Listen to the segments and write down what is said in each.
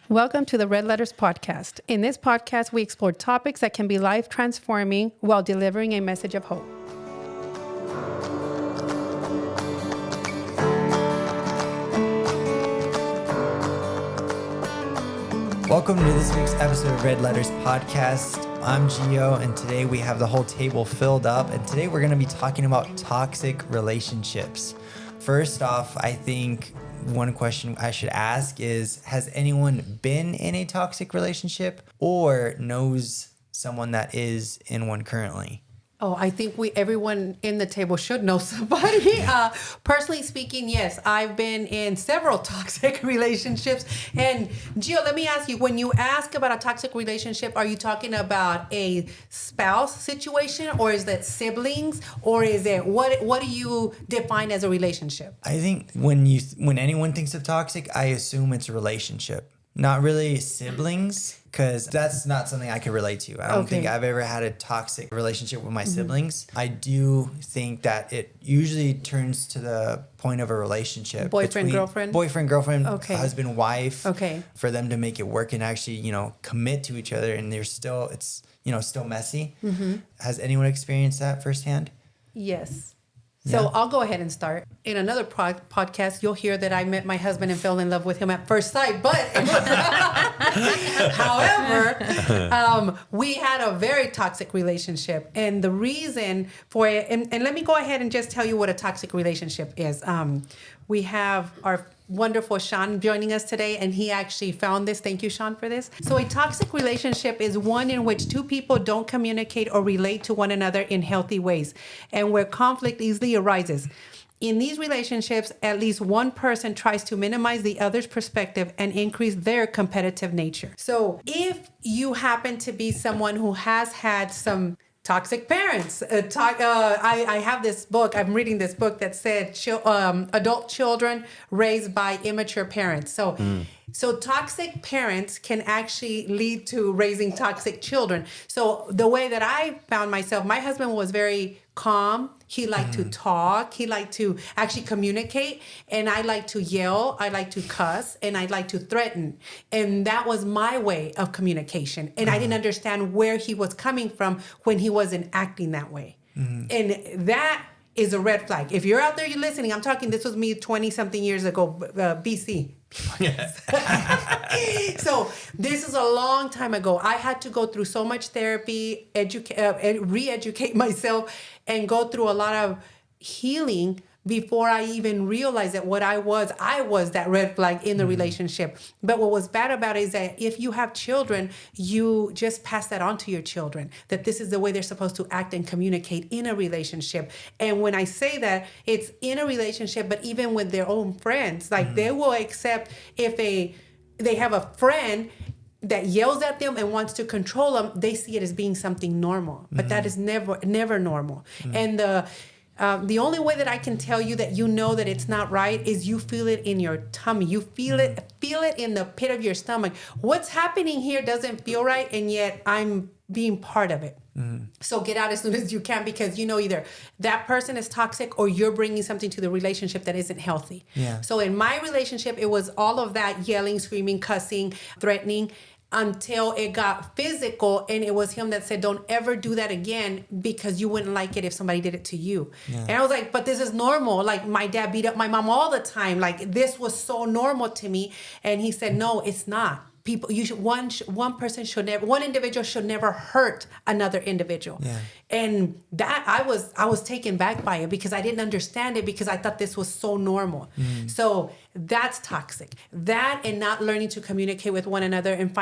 Welcome to the Red Letters Podcast. In this podcast, we explore topics that can be life-transforming while delivering a message of hope. Welcome to this week's episode of Red Letters Podcast. I'm Gio, and today we have the whole table filled up, and today we're going to be talking about toxic relationships. First off, I think one question I should ask is, has anyone been in a toxic relationship or knows someone that is in one currently? Oh, I think everyone in the table should know somebody. Personally speaking, yes, I've been in several toxic relationships. And Gio, let me ask you, when you ask about a toxic relationship, are you talking about a spouse situation, or is that siblings, or is it what do you define as a relationship? I think when anyone thinks of toxic, I assume it's a relationship. Not really siblings, because that's not something I can relate to. I don't think I've ever had a toxic relationship with my siblings. I do think that it usually turns to the point of a relationship. Boyfriend, girlfriend, husband, wife. Okay. For them to make it work and actually, commit to each other, and it's still messy. Mm-hmm. Has anyone experienced that firsthand? Yes. So I'll go ahead and start. In another podcast, you'll hear that I met my husband and fell in love with him at first sight. But however, we had a very toxic relationship. And the reason for it, and let me go ahead and just tell you what a toxic relationship is. We have our wonderful Sean joining us today, and he actually found this. Thank you, Sean, for this. So a toxic relationship is one in which two people don't communicate or relate to one another in healthy ways, and where conflict easily arises. In these relationships, at least one person tries to minimize the other's perspective and increase their competitive nature. So if you happen to be someone who has had some toxic parents. I have this book. I'm reading this book that said adult children raised by immature parents. So toxic parents can actually lead to raising toxic children. So the way that I found myself, my husband was very calm. He liked to talk. He liked to actually communicate. And I like to yell. I like to cuss. And I like to threaten. And that was my way of communication. And I didn't understand where he was coming from when he wasn't acting that way. And that is a red flag. If you're out there, you're listening, I'm talking, this was me 20-something years ago, BC. So this is a long time ago. I had to go through so much therapy, re-educate myself, and go through a lot of healing before I even realized that what I was that red flag in the relationship. But what was bad about it is that if you have children, you just pass that on to your children, that this is the way they're supposed to act and communicate in a relationship. And when I say that, it's in a relationship, but even with their own friends, like they will accept if they have a friend that yells at them and wants to control them, they see it as being something normal. But that is never normal. And the only way that I can tell you that you know that it's not right is you feel it in your tummy. You feel it in the pit of your stomach. What's happening here doesn't feel right, and yet I'm being part of it. So get out as soon as you can, because either that person is toxic or you're bringing something to the relationship that isn't healthy. Yeah. So in my relationship, it was all of that yelling, screaming, cussing, threatening, until it got physical, and it was him that said, don't ever do that again, because you wouldn't like it if somebody did it to you. Yeah. And I was like, but this is normal. Like, my dad beat up my mom all the time. Like, this was so normal to me. And he said, no, it's not. People, one individual should never hurt another individual. Yeah. And that I was taken back by it, because I didn't understand it, because I thought this was so normal. So that's toxic. That, and not learning to communicate with one another, and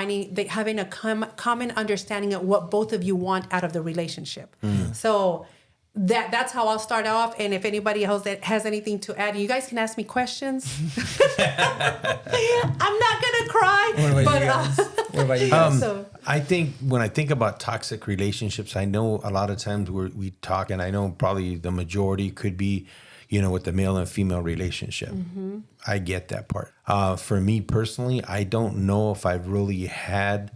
having a common understanding of what both of you want out of the relationship. So that's how I'll start off. And if anybody else that has anything to add, you guys can ask me questions. I'm not gonna cry. What about you guys? I think when I think about toxic relationships, I know a lot of times we talk, and I know probably the majority could be, with the male and female relationship. I get that part. For me personally, I don't know if I've really had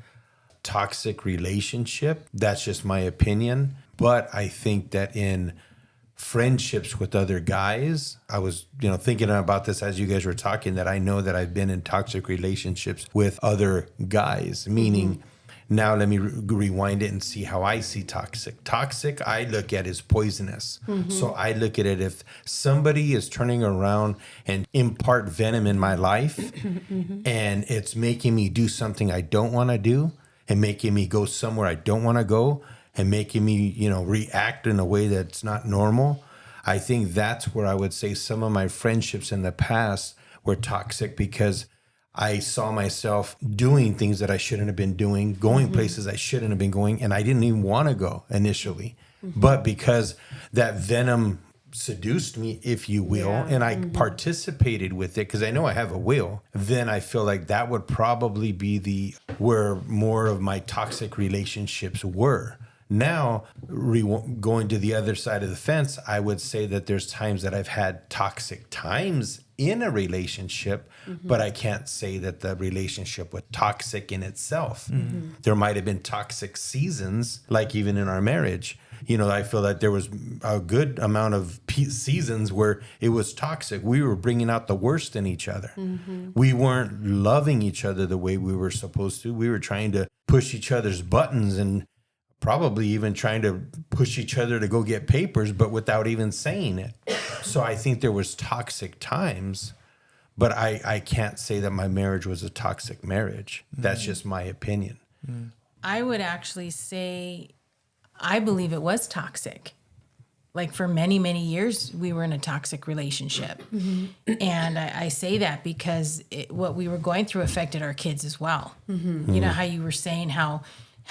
toxic relationship. That's just my opinion. But I think that in friendships with other guys. I was, thinking about this as you guys were talking, that I know that I've been in toxic relationships with other guys, meaning now let me rewind it and see how I see toxic. Toxic, I look at as poisonous. So I look at it, if somebody is turning around and impart venom in my life and it's making me do something I don't want to do and making me go somewhere I don't want to go and making me, react in a way that's not normal, I think that's where I would say some of my friendships in the past were toxic, because I saw myself doing things that I shouldn't have been doing, going places I shouldn't have been going, and I didn't even want to go initially. But because that venom seduced me, if you will, and I participated with it because I know I have a will, then I feel like that would probably be where more of my toxic relationships were. Now, going to the other side of the fence, I would say that there's times that I've had toxic times in a relationship, but I can't say that the relationship was toxic in itself. There might have been toxic seasons, like even in our marriage. I feel that there was a good amount of seasons where it was toxic. We were bringing out the worst in each other. We weren't loving each other the way we were supposed to. We were trying to push each other's buttons and probably even trying to push each other to go get papers, but without even saying it. So I think there was toxic times, but I can't say that my marriage was a toxic marriage. That's just my opinion. I would actually say I believe it was toxic. Like for many, many years, we were in a toxic relationship. And I say that because what we were going through affected our kids as well. You know how you were saying how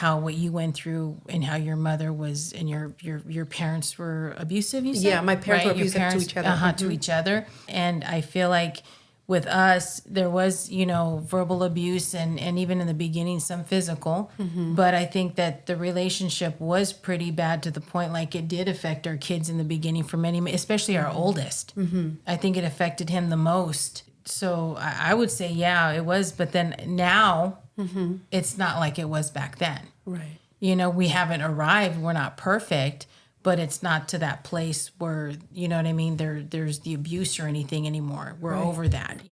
what you went through and how your mother was and your parents were abusive, you said? Yeah, my parents were abusive to each other. To each other. And I feel like with us, there was, verbal abuse and even in the beginning, some physical. But I think that the relationship was pretty bad to the point like it did affect our kids in the beginning for many, especially our oldest. I think it affected him the most. So I would say, yeah, it was. But then now it's not like it was back then. Right. We haven't arrived. We're not perfect. But it's not to that place where, you know what I mean, there's the abuse or anything anymore. We're over that.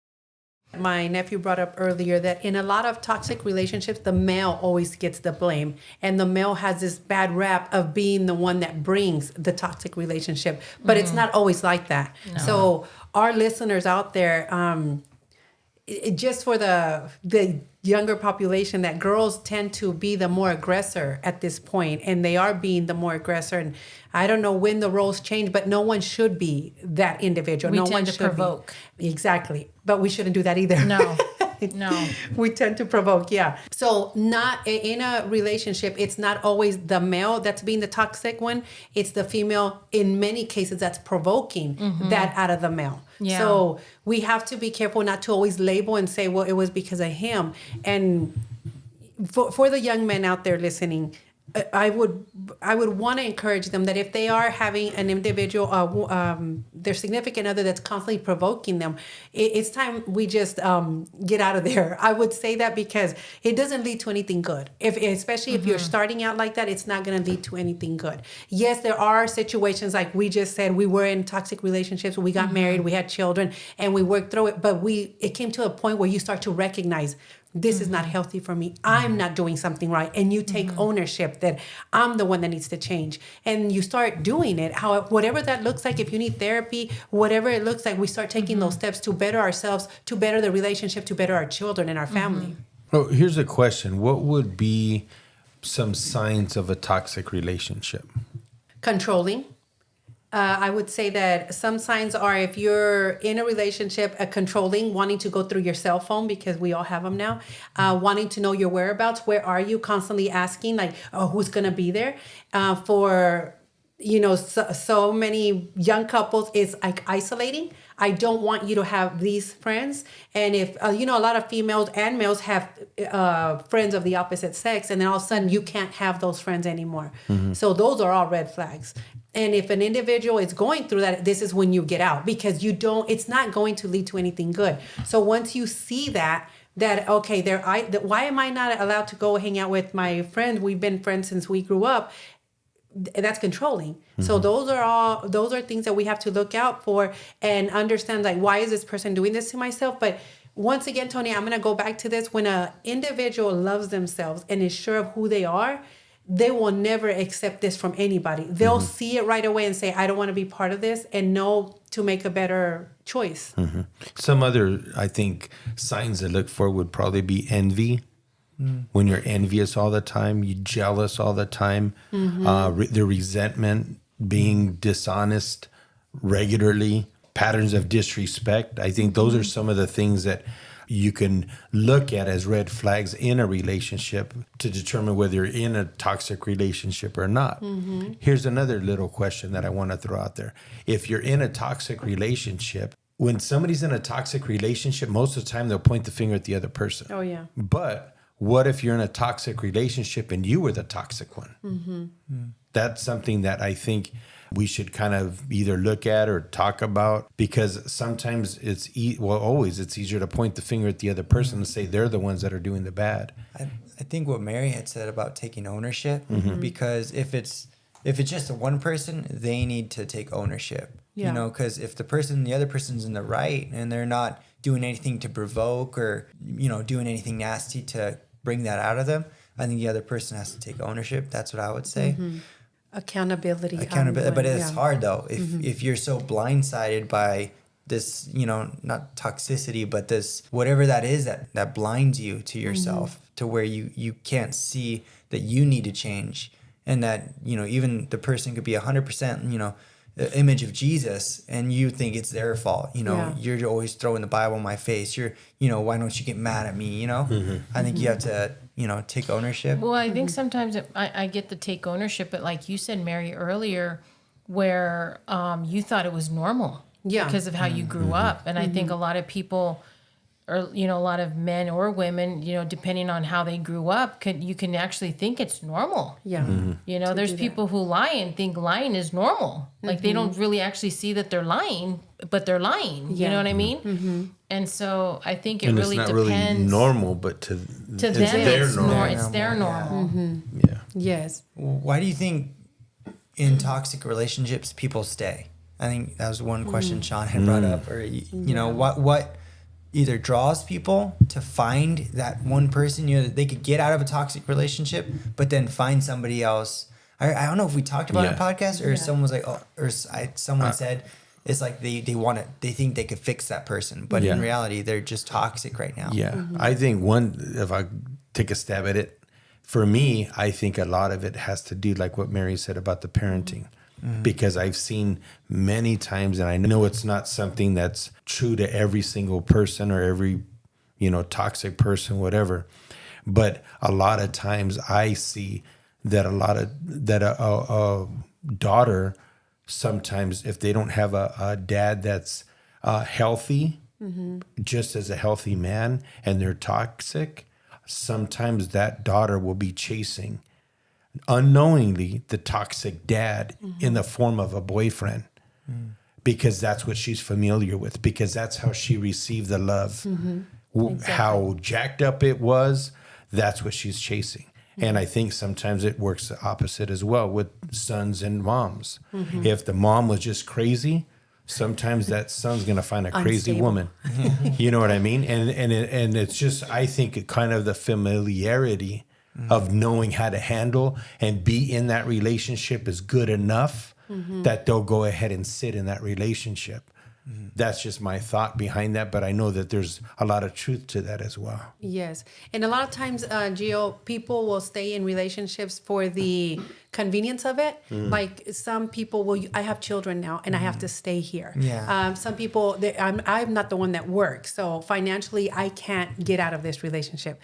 My nephew brought up earlier that in a lot of toxic relationships, the male always gets the blame. And the male has this bad rap of being the one that brings the toxic relationship. But it's not always like that. No. So our listeners out there, just for the younger population, that girls tend to be the more aggressor at this point, and they are being the more aggressor. And I don't know when the roles change, but no one should be that individual. We tend to provoke. Exactly. But we shouldn't do that either. No. We tend to provoke, yeah. So not in a relationship, it's not always the male that's being the toxic one. It's the female, in many cases, that's provoking that out of the male. Yeah. So we have to be careful not to always label and say, well, it was because of him. And for the young men out there listening, I would want to encourage them that if they are having an individual, their significant other that's constantly provoking them, it's time we just get out of there. I would say that because it doesn't lead to anything good. Especially if you're starting out like that, it's not going to lead to anything good. Yes, there are situations like we just said, we were in toxic relationships, we got married, we had children, and we worked through it. But it came to a point where you start to recognize, this is not healthy for me. I'm not doing something right. And you take ownership that I'm the one that needs to change. And you start doing it. Whatever that looks like, if you need therapy, whatever it looks like, we start taking those steps to better ourselves, to better the relationship, to better our children and our family. Well, here's a question. What would be some signs of a toxic relationship? Controlling. I would say that some signs are, if you're in a relationship, controlling, wanting to go through your cell phone, because we all have them now, wanting to know your whereabouts. Where are you? Constantly asking, like, oh, who's going to be there? For, so many young couples, it's like isolating. I don't want you to have these friends. And if, a lot of females and males have friends of the opposite sex, and then all of a sudden you can't have those friends anymore. So those are all red flags. And if an individual is going through that, this is when you get out, because it's not going to lead to anything good. So once you see that okay, why am I not allowed to go hang out with my friends? We've been friends since we grew up. that's controlling. So those are things that we have to look out for and understand, like, why is this person doing this to myself? But once again, Tony, I'm going to go back to this. When an individual loves themselves and is sure of who they are, they will never accept this from anybody. They'll see it right away and say, I don't want to be part of this, and know to make a better choice. Some other, I think, signs to look for would probably be envy. When you're envious all the time, you're jealous all the time, the resentment, being dishonest regularly, patterns of disrespect. I think those are some of the things that you can look at as red flags in a relationship to determine whether you're in a toxic relationship or not. Here's another little question that I want to throw out there. If you're in a toxic relationship, when somebody's in a toxic relationship, most of the time they'll point the finger at the other person. Oh, yeah. But what if you're in a toxic relationship and you were the toxic one? That's something that I think we should kind of either look at or talk about, because sometimes it's easier to point the finger at the other person and say they're the ones that are doing the bad. I think what Mary had said about taking ownership, because if it's just one person, they need to take ownership. Yeah. You know, because if the other person's in the right and they're not doing anything to provoke or, you know, doing anything nasty to bring that out of them, I think the other person has to take ownership. That's what I would say. Accountability. But it's hard though. If you're so blindsided by this, you know, not toxicity, but this, whatever that is that blinds you to yourself, to where you can't see that you need to change, and that, you know, even the person could be 100%, you know, image of Jesus, and you think it's their fault. You know, you're always throwing the Bible in my face. You know, why don't you get mad at me? You know, I think you have to, you know, take ownership. Well, I think sometimes I get to take ownership, but like you said, Mary, earlier, where you thought it was normal because of how you grew up. And I think a lot of people, or, you know, a lot of men or women, you know, depending on how they grew up, you can actually think it's normal. Yeah. You know, there's people who lie and think lying is normal. Like they don't really actually see that they're lying, but they're lying. You know what I mean? And so I think it really it's not depends. really normal, but to To it's them, their it's normal. it's their normal. Yeah. Yes. Why do you think in toxic relationships people stay? I think that was one question Sean had brought up. Or you know, what either draws people to find that one person, you know, that they could get out of a toxic relationship, but then find somebody else. I don't know if we talked about it in a podcast, or someone was like, someone said it's like they think they could fix that person, but in reality they're just toxic right now. Yeah. I think if I take a stab at it, for me, I think a lot of it has to do, like what Mary said about the parenting. Because I've seen many times, and I know it's not something that's true to every single person or every, you know, toxic person, whatever. But a lot of times I see that a daughter, sometimes if they don't have a dad that's healthy, just as a healthy man, and they're toxic, sometimes that daughter will be chasing unknowingly the toxic dad in the form of a boyfriend, because that's what she's familiar with, because that's how she received the love. How jacked up it was, that's what she's chasing. And I think sometimes it works the opposite as well with sons and moms. If the mom was just crazy, sometimes that son's going to find a crazy Unstable. woman. You know what I mean? And it's just, I think, kind of the familiarity of knowing how to handle and be in that relationship is good enough that they'll go ahead and sit in that relationship. That's just my thought behind that, but I know that there's a lot of truth to that as well. Yes. And a lot of times, Gio, people will stay in relationships for the convenience of it. Like some people will, I have children now and I have to stay here. Yeah. Some people, I'm not the one that works. So financially, I can't get out of this relationship.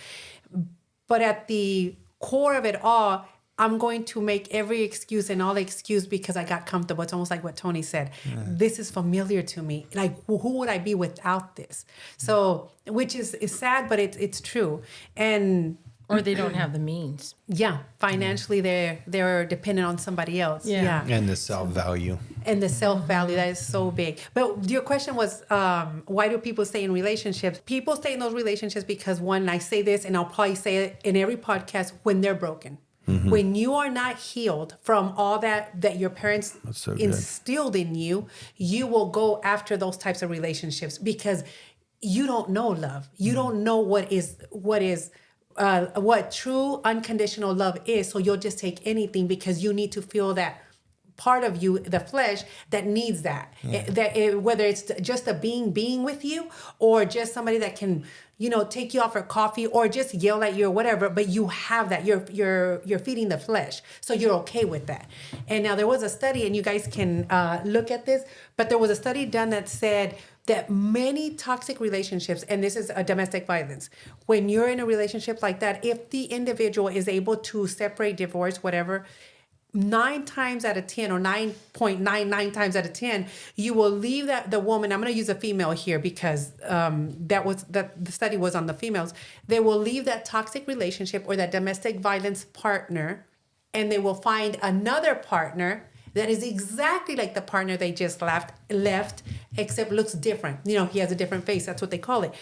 But at the core of it all, I'm going to make every excuse and all excuse because I got comfortable. It's almost like what Tony said. This is familiar to me. Like, who would I be without this? So, which is sad, but it's true. And Or they don't have the means. yeah, financially they're dependent on somebody else. Yeah. And the self-value. And the self-value, that is so big. But your question was, why do people stay in relationships? People stay in those relationships because, one, I say this, and I'll probably say it in every podcast, when they're broken. When you are not healed from all that your parents so good. instilled in you, you will go after those types of relationships because you don't know love. You don't know what true unconditional love is. So you'll just take anything because you need to feel that part of you, the flesh, that needs that. Whether it's just a being with you, or just somebody that can, take you out for coffee, or just yell at you or whatever. But you have that. You're feeding the flesh, so you're okay with that. And now there was a study, and you guys can look at this. But there was a study done that said that many toxic relationships, and this is a domestic violence, when you're in a relationship like that, if the individual is able to separate, divorce, whatever, 9 times out of 10, or 9.99 times out of 10, you will leave the woman. I'm going to use a female here because the study was on the females. They will leave that toxic relationship or that domestic violence partner, and they will find another partner that is exactly like the partner they just left, except looks different. He has a different face. That's what they call it.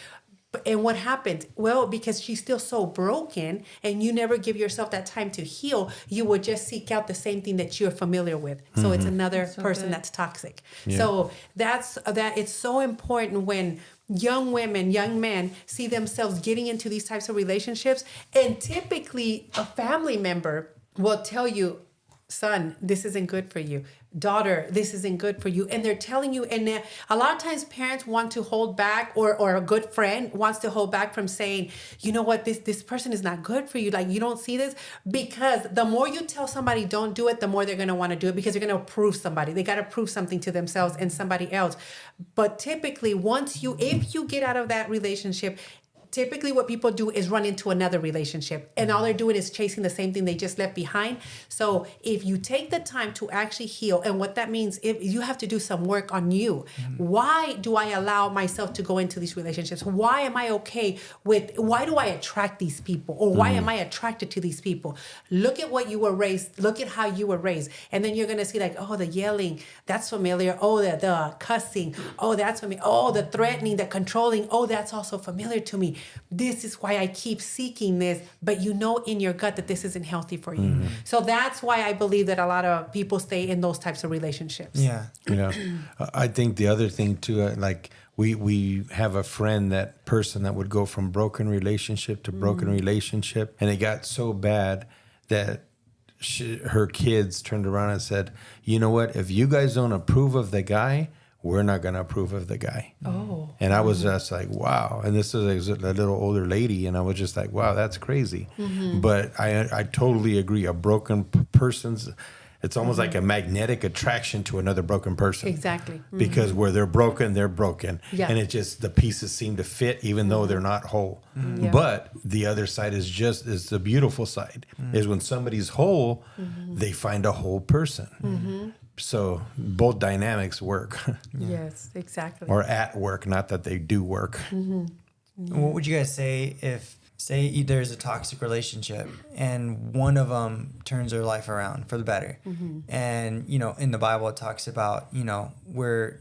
And what happened? Well, because she's still so broken, and you never give yourself that time to heal, you will just seek out the same thing that you're familiar with. So it's another person that's toxic. Yeah. So that it's so important when young women, young men see themselves getting into these types of relationships, and typically a family member will tell you, son, this isn't good for you. Daughter, this isn't good for you. And they're telling you, and a lot of times parents want to hold back, or a good friend wants to hold back from saying, you know what, this person is not good for you. Like, you don't see this, because the more you tell somebody don't do it, the more they're going to want to do it, because they're going to prove somebody. They got to prove something to themselves and somebody else. But typically, if you get out of that relationship, typically what people do is run into another relationship, and all they're doing is chasing the same thing they just left behind. So if you take the time to actually heal, and what that means, if you have to do some work on you. Why do I allow myself to go into these relationships? Why am I okay why do I attract these people? Or why am I attracted to these people? Look at what you were raised. Look at how you were raised. And then you're going to see, like, oh, the yelling, that's familiar. Oh, the cussing. Oh, that's familiar. Oh, the threatening, the controlling. Oh, that's also familiar to me. This is why I keep seeking this, but in your gut that this isn't healthy for you. So that's why I believe that a lot of people stay in those types of relationships. Yeah. I think the other thing too, like we have a friend, that person that would go from broken relationship to broken relationship, and it got so bad that her kids turned around and said, you know what, if you guys don't approve of the guy, we're not going to approve of the guy. Oh. And I was just like, wow. And this is a little older lady. And I was just like, wow, that's crazy. But I totally agree. A broken person's, it's almost like a magnetic attraction to another broken person. Exactly. Because where they're broken, they're broken. Yeah. And it just, the pieces seem to fit even though they're not whole. Yeah. But the other side is the beautiful side, is when somebody's whole, they find a whole person. So both dynamics work. Yes, exactly. Or at work, not that they do work. What would you guys say if, there's a toxic relationship and one of them turns their life around for the better? And, in the Bible, it talks about, where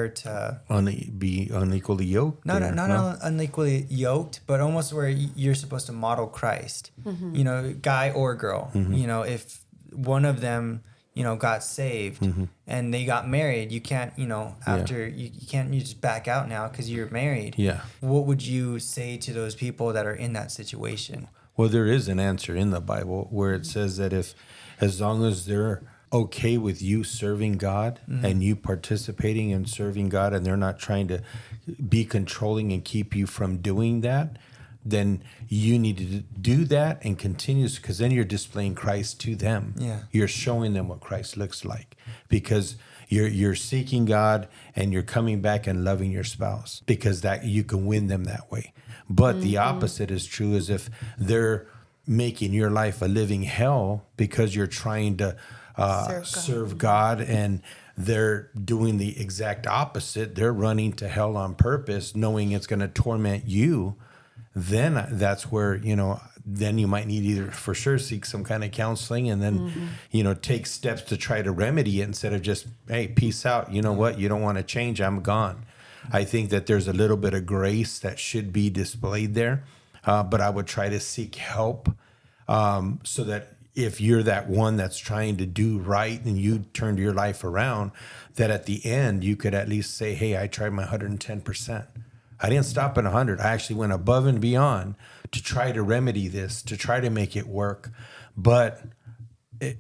to Be unequally yoked? not unequally yoked, but almost where you're supposed to model Christ, guy or girl. If one of them, got saved and they got married, you can't, after you can't just back out now because you're married. Yeah. What would you say to those people that are in that situation? Well, there is an answer in the Bible where it says that as long as they're okay with you serving God and you participating in serving God, and they're not trying to be controlling and keep you from doing that, then you need to do that and continue, because then you're displaying Christ to them. Yeah. You're showing them what Christ looks like, because you're seeking God and you're coming back and loving your spouse, because that you can win them that way. But the opposite is true, is if they're making your life a living hell because you're trying to serve God, and they're doing the exact opposite. They're running to hell on purpose, knowing it's going to torment you. Then that's where, then you might need either for sure seek some kind of counseling, and then, take steps to try to remedy it, instead of just, hey, peace out. You know what? You don't want to change. I'm gone. I think that there's a little bit of grace that should be displayed there. But I would try to seek help so that if you're that one that's trying to do right and you turned your life around, that at the end you could at least say, hey, I tried my 110%. I didn't stop at 100. I actually went above and beyond to try to remedy this, to try to make it work. But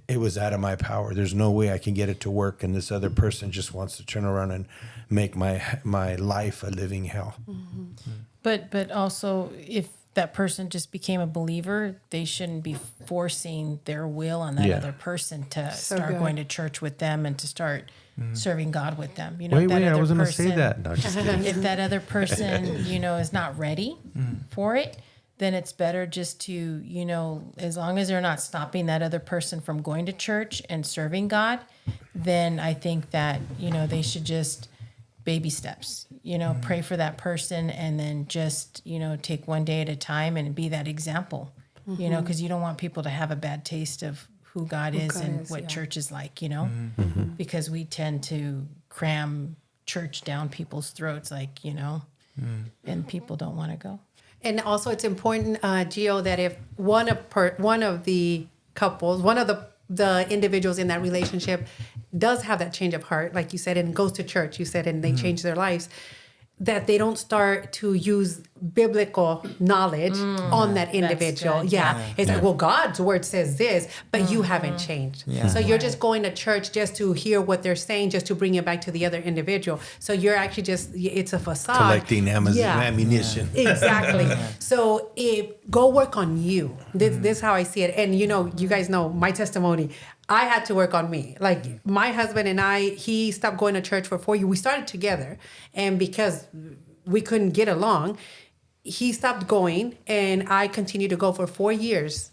it was out of my power. There's no way I can get it to work. And this other person just wants to turn around and make my life a living hell. But also, if that person just became a believer, they shouldn't be forcing their will on that Yeah. other person to So start good. going to church with them and to start serving God with them. You know, Wait, if that I other was going to say person- that. No, just kidding. If that other person, you know, is not ready for it, then it's better just to, you know, as long as they're not stopping that other person from going to church and serving God, then I think that, you know, they should just baby steps, you know, pray for that person and then just, you know, take one day at a time and be that example, you know, because you don't want people to have a bad taste of who God is God and is, what yeah. church is like, you know, because we tend to cram church down people's throats, like, you know, and people don't want to go. And also, it's important, Gio, that if one of the couples, one of the individuals in that relationship, does have that change of heart, like you said, and goes to church, you said, and they change their lives, that they don't start to use biblical knowledge on that individual. good. Yeah. It's like, well, God's word says this, but you haven't changed. Yeah. So you're just going to church just to hear what they're saying, just to bring it back to the other individual. So you're actually it's a facade. Collecting Yeah. ammunition. Exactly. So go work on you. This is how I see it. And you know, you guys know my testimony. I had to work on me. Like my husband and he stopped going to church for 4 years. We started together, and because we couldn't get along, he stopped going, and I continued to go for 4 years.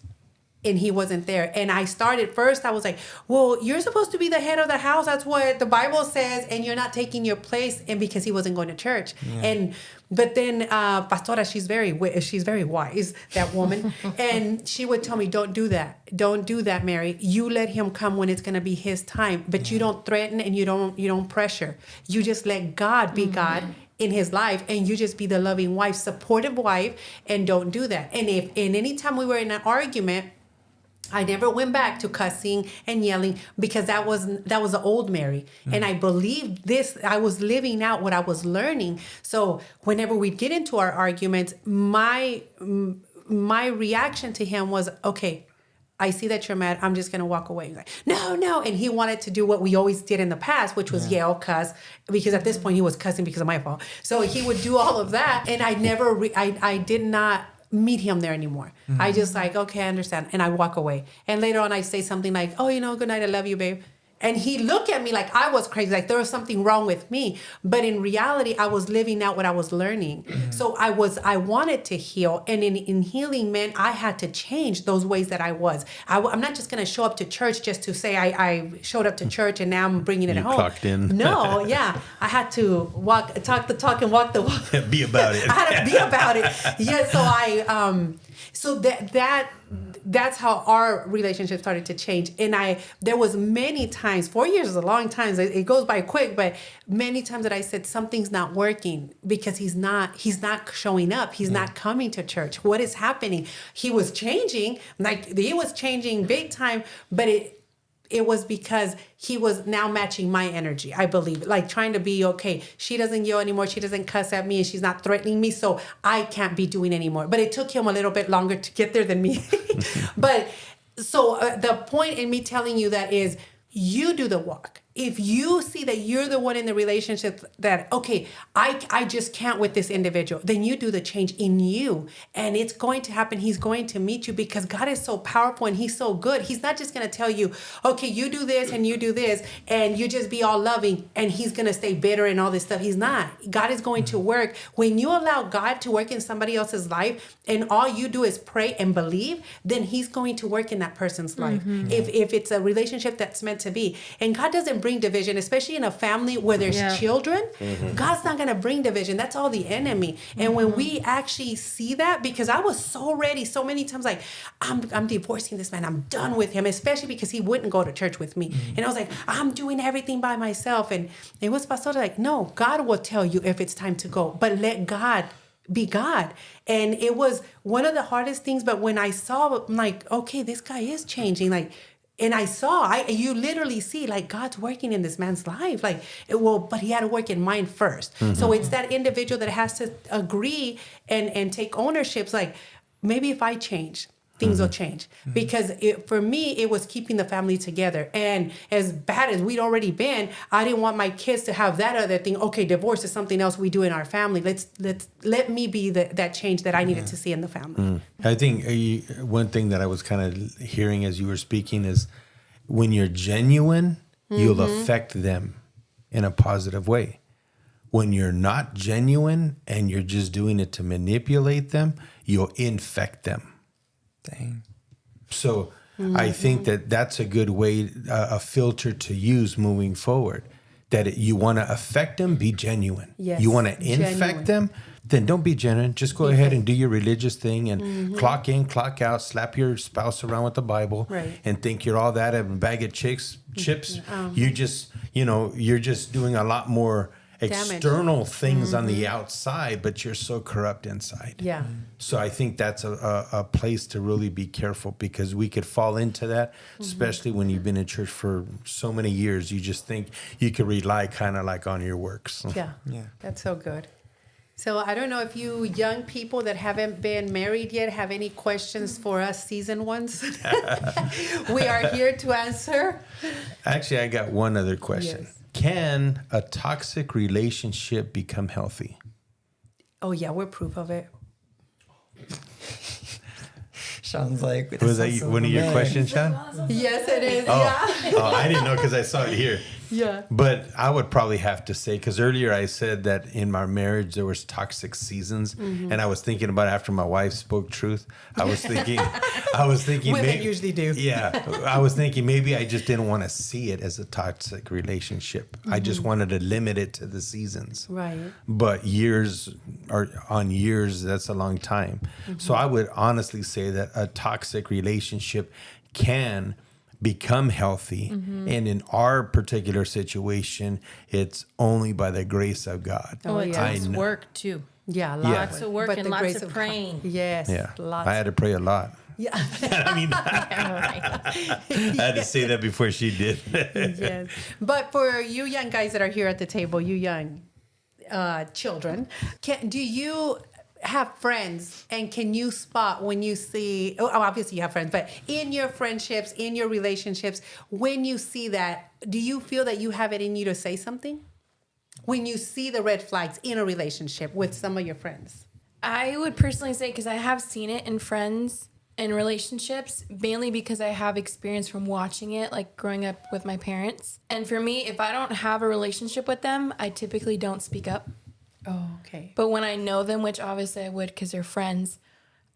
And he wasn't there. And I started first, I was like, well, you're supposed to be the head of the house. That's what the Bible says. And you're not taking your place. And because he wasn't going to church. But then Pastora, she's very wise, that woman. And she would tell me, don't do that. Don't do that, Mary. You let him come when it's going to be his time. But you don't threaten and you don't pressure. You just let God be God in his life, and you just be the loving wife, supportive wife, and don't do that. And if in any time we were in an argument, I never went back to cussing and yelling, because that was the old Mary. And I believed this. I was living out what I was learning. So whenever we'd get into our arguments, my reaction to him was, okay, I see that you're mad. I'm just going to walk away. He's like, no. And he wanted to do what we always did in the past, which was yell, cuss, because at this point he was cussing because of my fault. So he would do all of that. And I did not meet him there anymore. I just like, okay, I understand. And I walk away. And later on I say something like, oh, good night. I love you, babe. And he looked at me like I was crazy, like there was something wrong with me. But in reality, I was living out what I was learning. So I wanted to heal. And in healing, man, I had to change those ways that I was. I'm not just going to show up to church just to say I showed up to church and now I'm bringing it You home. clocked in. No, yeah. I had to talk the talk and walk the walk. Be about it. I had to be about it. Yeah. So that's how our relationship started to change. And there was many times, 4 years is a long time. It goes by quick, but many times that I said something's not working because he's not showing up. He's not coming to church. What is happening? He was changing, big time, but it was because he was now matching my energy, I believe. Like trying to be, okay, she doesn't yell anymore. She doesn't cuss at me and she's not threatening me. So I can't be doing anymore. But it took him a little bit longer to get there than me. But so the point in me telling you that is you do the walk. If you see that you're the one in the relationship that, okay, I just can't with this individual, then you do the change in you. And it's going to happen. He's going to meet you because God is so powerful and he's so good. He's not just going to tell you, okay, you do this and you do this and you just be all loving and he's going to stay bitter and all this stuff. He's not. God is going to work. When you allow God to work in somebody else's life and all you do is pray and believe, then he's going to work in that person's life. If it's a relationship that's meant to be. And God doesn't bring division, especially in a family where there's children. God's not going to bring division. That's all the enemy. And when we actually see that, because I was so ready so many times, like, I'm divorcing this man. I'm done with him, especially because he wouldn't go to church with me. And I was like, I'm doing everything by myself. And it was Pastor like, no, God will tell you if it's time to go, but let God be God. And it was one of the hardest things. But when I saw, I'm like, okay, this guy is changing. Like, and you literally see like God's working in this man's life. Like, but he had to work in mine first. So it's that individual that has to agree and take ownership. Like, maybe if I change, things will change. Because for me, it was keeping the family together. And as bad as we'd already been, I didn't want my kids to have that other thing. Okay, divorce is something else we do in our family. Let me be that change that I needed to see in the family. I think one thing that I was kind of hearing as you were speaking is when you're genuine, you'll affect them in a positive way. When you're not genuine and you're just doing it to manipulate them, you'll infect them. Dang. So I think that's a good way, a filter to use moving forward. That you want to affect them, be genuine. Yes, You want to infect them, then don't be genuine. Just go ahead and do your religious thing and clock in, clock out, slap your spouse around with the Bible, Right. and think you're all that and a bag of chips. You just, you're just doing a lot more external things on the outside, but you're so corrupt inside. Yeah. So I think that's a place to really be careful, because we could fall into that, especially when you've been in church for so many years. You just think you could rely kind of like on your works. Yeah. Yeah. That's so good. So I don't know if you young people that haven't been married yet have any questions for us seasoned ones. We are here to answer. Actually, I got one other question. Yes. Can a toxic relationship become healthy? Oh yeah, we're proof of it. Sean's like, Was that one of your familiar. questions, Sean? Yes, it is. Oh, I didn't know because I saw it here. Yeah. But I would probably have to say, because earlier I said that in my marriage there was toxic seasons, and I was thinking about after my wife spoke truth. I was thinking, Women maybe, usually do. Yeah, I was thinking maybe I just didn't want to see it as a toxic relationship. I just wanted to limit it to the seasons. Right. But years, that's a long time. So I would honestly say that a toxic relationship can become healthy. And in our particular situation, it's only by the grace of God. Oh, it yeah. takes I know. work too. Yeah, Lots of work But and the lots grace of God. praying. Yes. Yeah, Lots. I had to pray a lot. Yeah. I mean, I had to say that before she did. Yes. But for you young guys that are here at the table, you young children, do you have friends, and can you spot when you see, obviously you have friends, but in your friendships, in your relationships, when you see that, do you feel that you have it in you to say something? When you see the red flags in a relationship with some of your friends? I would personally say, because I have seen it in friends and relationships, mainly because I have experience from watching it, like growing up with my parents. And for me, if I don't have a relationship with them, I typically don't speak up. Oh, okay. But when I know them, which obviously I would because they're friends,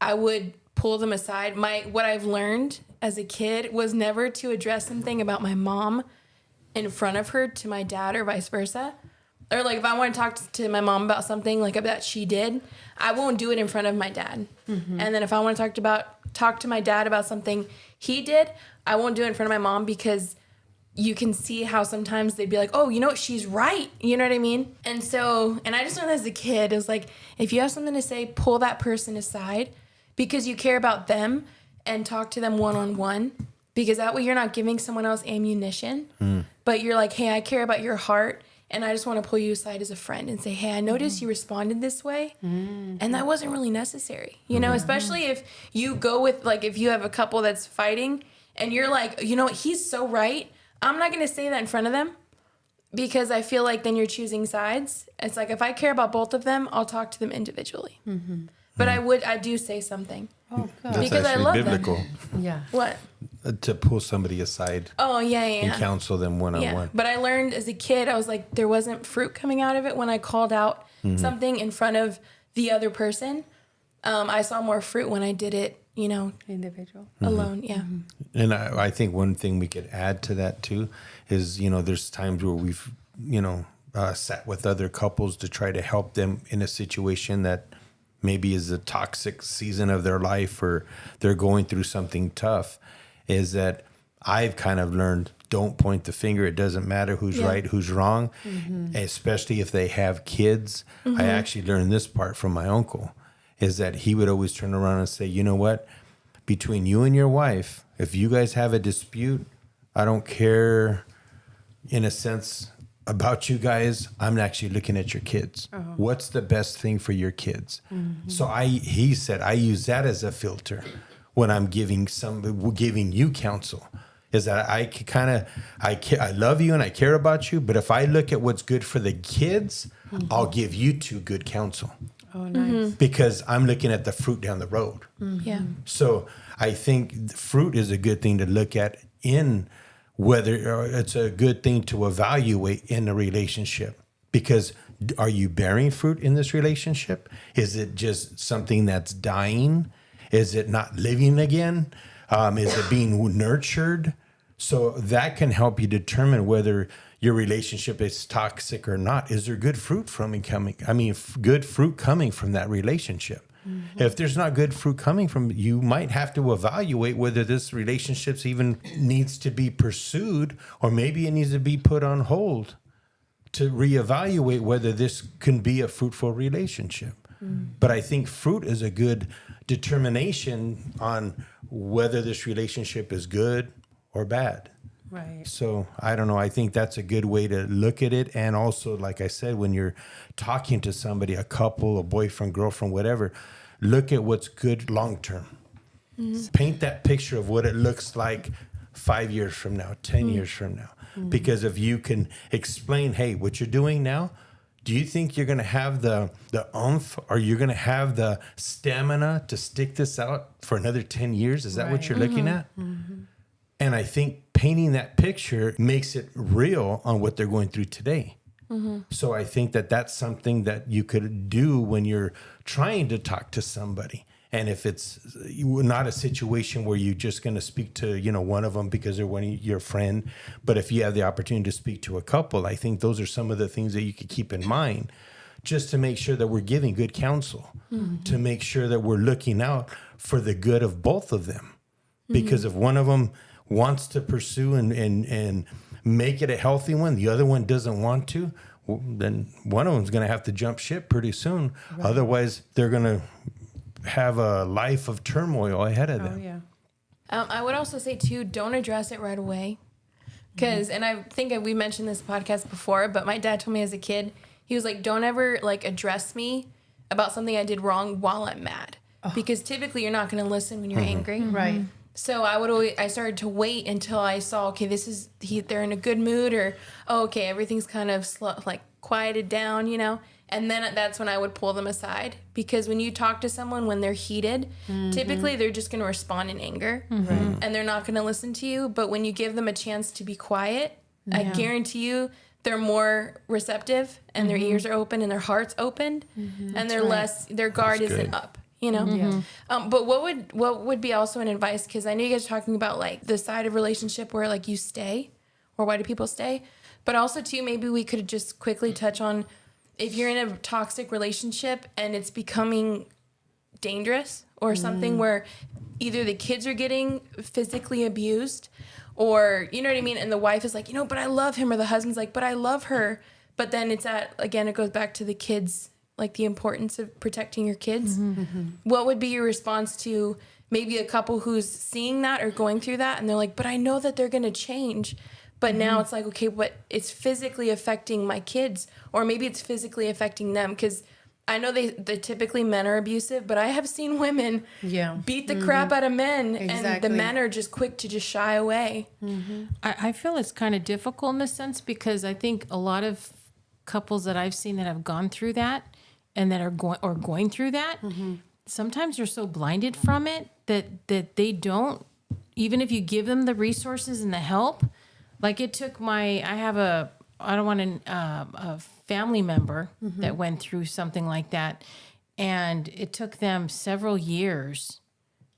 I would pull them aside. What I've learned as a kid was never to address something about my mom in front of her to my dad or vice versa. Or like if I want to talk to my mom about something like that she did, I won't do it in front of my dad. And then if I want to talk to my dad about something he did, I won't do it in front of my mom, because you can see how sometimes they'd be like, oh, she's right. You know what I mean? And I just learned as a kid, it was like, if you have something to say, pull that person aside, because you care about them, and talk to them one-on-one, because that way you're not giving someone else ammunition, but you're like, hey, I care about your heart, and I just want to pull you aside as a friend and say, hey, I noticed you responded this way, and that wasn't really necessary. Especially if you go with, like, if you have a couple that's fighting, and you're like, he's so right, I'm not going to say that in front of them, because I feel like then you're choosing sides. It's like, if I care about both of them, I'll talk to them individually. But I do say something. Oh, good. That's Because I actually love them. biblical Yeah. What? to pull somebody aside Oh, yeah. and counsel them one on Yeah. one. But I learned as a kid, I was like, there wasn't fruit coming out of it when I called out something in front of the other person. I saw more fruit when I did it, Individual. alone. Yeah. And I think one thing we could add to that too is, there's times where we've, sat with other couples to try to help them in a situation that maybe is a toxic season of their life, or they're going through something tough, is that I've kind of learned, don't point the finger. It doesn't matter who's right, who's wrong, especially if they have kids. I actually learned this part from my uncle, is that he would always turn around and say, you know what, between you and your wife, if you guys have a dispute, I don't care in a sense about you guys. I'm actually looking at your kids. What's the best thing for your kids? So he said, I use that as a filter when I'm giving you counsel, is that I love you and I care about you, but if I look at what's good for the kids, I'll give you two good counsel. Oh, nice. Because I'm looking at the fruit down the road. Yeah. So I think fruit is a good thing to look at in whether it's a good thing to evaluate in a relationship. Because are you bearing fruit in this relationship? Is it just something that's dying? Is it not living again? Is it being nurtured? So that can help you determine whether your relationship is toxic or not. Is there good fruit good fruit coming from that relationship? If there's not good fruit coming from, you might have to evaluate whether this relationship even needs to be pursued, or maybe it needs to be put on hold to reevaluate whether this can be a fruitful relationship. But I think fruit is a good determination on whether this relationship is good or bad. Right. So I don't know. I think that's a good way to look at it. And also, like I said, when you're talking to somebody, a couple, a boyfriend, girlfriend, whatever, look at what's good long term. Paint that picture of what it looks like 5 years from now, 10 years from now. Because if you can explain, hey, what you're doing now, do you think you're going to have the oomph, or you're going to have the stamina to stick this out for another 10 years? Is that what you're looking at? And I think painting that picture makes it real on what they're going through today. So I think that that's something that you could do when you're trying to talk to somebody. And if it's not a situation where you're just going to speak to, one of them because they're your friend, but if you have the opportunity to speak to a couple, I think those are some of the things that you could keep in mind, just to make sure that we're giving good counsel, to make sure that we're looking out for the good of both of them. Because if one of them wants to pursue and make it a healthy one, the other one doesn't want to, well, then one of them's going to have to jump ship pretty soon. Right. Otherwise, they're going to have a life of turmoil ahead of them. Oh, yeah. I would also say, too, don't address it right away. Because, and I think we mentioned this podcast before, but my dad told me as a kid, he was like, don't ever address me about something I did wrong while I'm mad. Because typically you're not going to listen when you're angry. Right. So I started to wait until I saw, okay, they're in a good mood, or, okay, everything's kind of quieted down, And then that's when I would pull them aside, because when you talk to someone when they're heated, typically they're just going to respond in anger, and they're not going to listen to you. But when you give them a chance to be quiet, I guarantee you they're more receptive, and their ears are open and their heart's opened, and they're their guard isn't up. But what would be also an advice, because I know you guys are talking about the side of relationship where you stay, or why do people stay, but also too, maybe we could just quickly touch on if you're in a toxic relationship and it's becoming dangerous, or something where either the kids are getting physically abused, or you know what I mean, and the wife is like, but I love him, or the husband's like, but I love her, but then it goes back to the kids, the importance of protecting your kids. What would be your response to maybe a couple who's seeing that or going through that, and they're like, but I know that they're going to change, but now it's okay, but it's physically affecting my kids, or maybe it's physically affecting them? Because I know they typically, men are abusive, but I have seen women beat the crap out of men, and the men are just quick to just shy away. I feel it's kind of difficult in a sense, because I think a lot of couples that I've seen that have gone through that, and that are going through that, sometimes they're so blinded from it that they don't, even if you give them the resources and the help. It took a family member that went through something like that, and it took them several years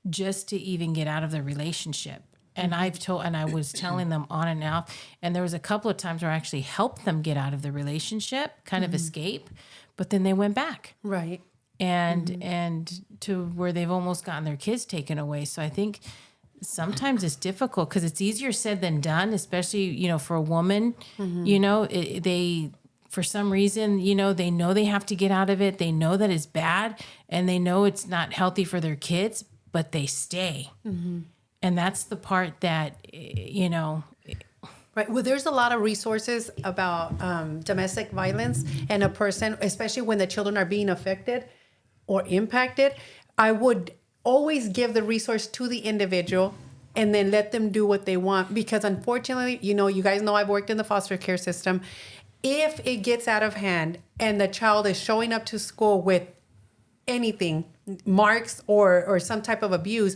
just to even get out of the relationship. And I was telling them on and off, and there was a couple of times where I actually helped them get out of the relationship, kind of escape, but then they went back. Right. And to where they've almost gotten their kids taken away. So I think sometimes it's difficult because it's easier said than done, especially, you know, for a woman, you know, they, for some reason, you know, they know they have to get out of it. They know that it's bad and they know it's not healthy for their kids, but they stay. And that's the part that, you know, Right. Well, there's a lot of resources about domestic violence and a person, especially when the children are being affected or impacted. I would always give the resource to the individual and then let them do what they want. Because unfortunately, you know, you guys know I've worked in the foster care system. If it gets out of hand and the child is showing up to school with anything, marks or some type of abuse,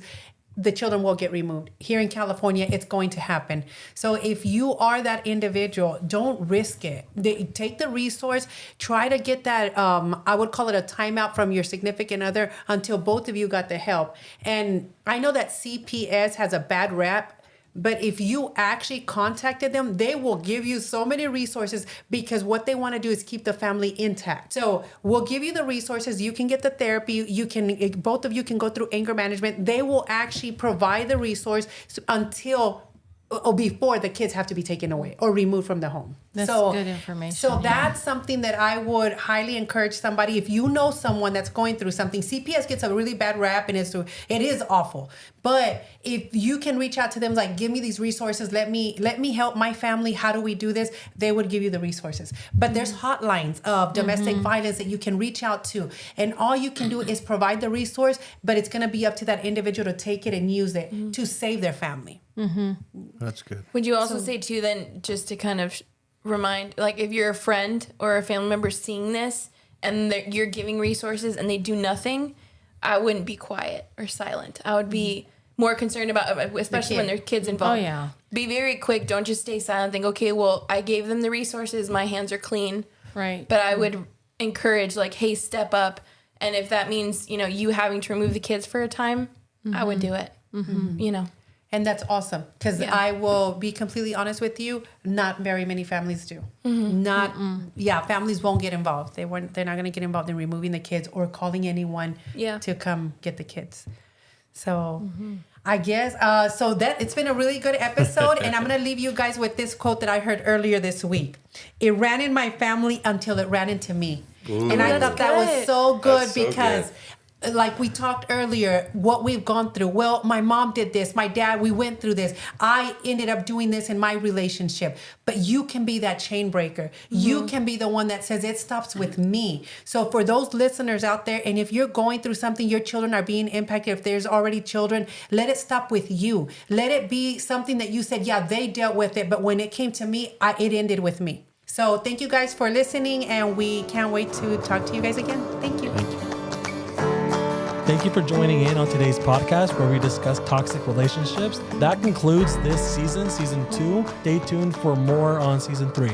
the children will get removed. Here in California, it's going to happen. So if you are that individual, don't risk it. Take the resource, try to get that, I would call it a timeout from your significant other until both of you got the help. And I know that CPS has a bad rap, but if you actually contacted them, they will give you so many resources because what they want to do is keep the family intact. So we'll give you the resources. You can get the therapy. You can, both of you can go through anger management. They will actually provide the resource until or before the kids have to be taken away or removed from the home. That's good information, So yeah. that's something that I would highly encourage somebody. If you know someone that's going through something, CPS gets a really bad rap and it is awful. But if you can reach out to them, like, give me these resources, let me help my family. How do we do this? They would give you the resources. But there's hotlines of domestic violence that you can reach out to. And all you can do is provide the resource, but it's going to be up to that individual to take it and use it to save their family. That's good. Would you also say too, then, just to kind of remind, like, if you're a friend or a family member seeing this and you're giving resources and they do nothing, I wouldn't be quiet or silent. I would be more concerned about, especially when there are kids involved. Oh, yeah. Be very quick. Don't just stay silent. Think, okay, well, I gave them the resources. My hands are clean. Right. But I would encourage, like, hey, step up. And if that means, you know, you having to remove the kids for a time, I would do it. You know. And that's awesome because I will be completely honest with you. Not very many families do. Families won't get involved. They're not going to get involved in removing the kids or calling anyone to come get the kids. So I guess so that it's been a really good episode, and I'm going to leave you guys with this quote that I heard earlier this week. It ran in my family until it ran into me, and I thought that was so good That's so because. good. Like we talked earlier, what we've gone through. Well, my mom did this. My dad, we went through this. I ended up doing this in my relationship. But you can be that chain breaker. You can be the one that says it stops with me. So for those listeners out there, and if you're going through something, your children are being impacted, if there's already children, let it stop with you. Let it be something that you said, yeah, they dealt with it. But when it came to me, it ended with me. So thank you guys for listening, and we can't wait to talk to you guys again. Thank you. Thank you for joining in on today's podcast where we discuss toxic relationships. That concludes this season, season 2. Stay tuned for more on season 3.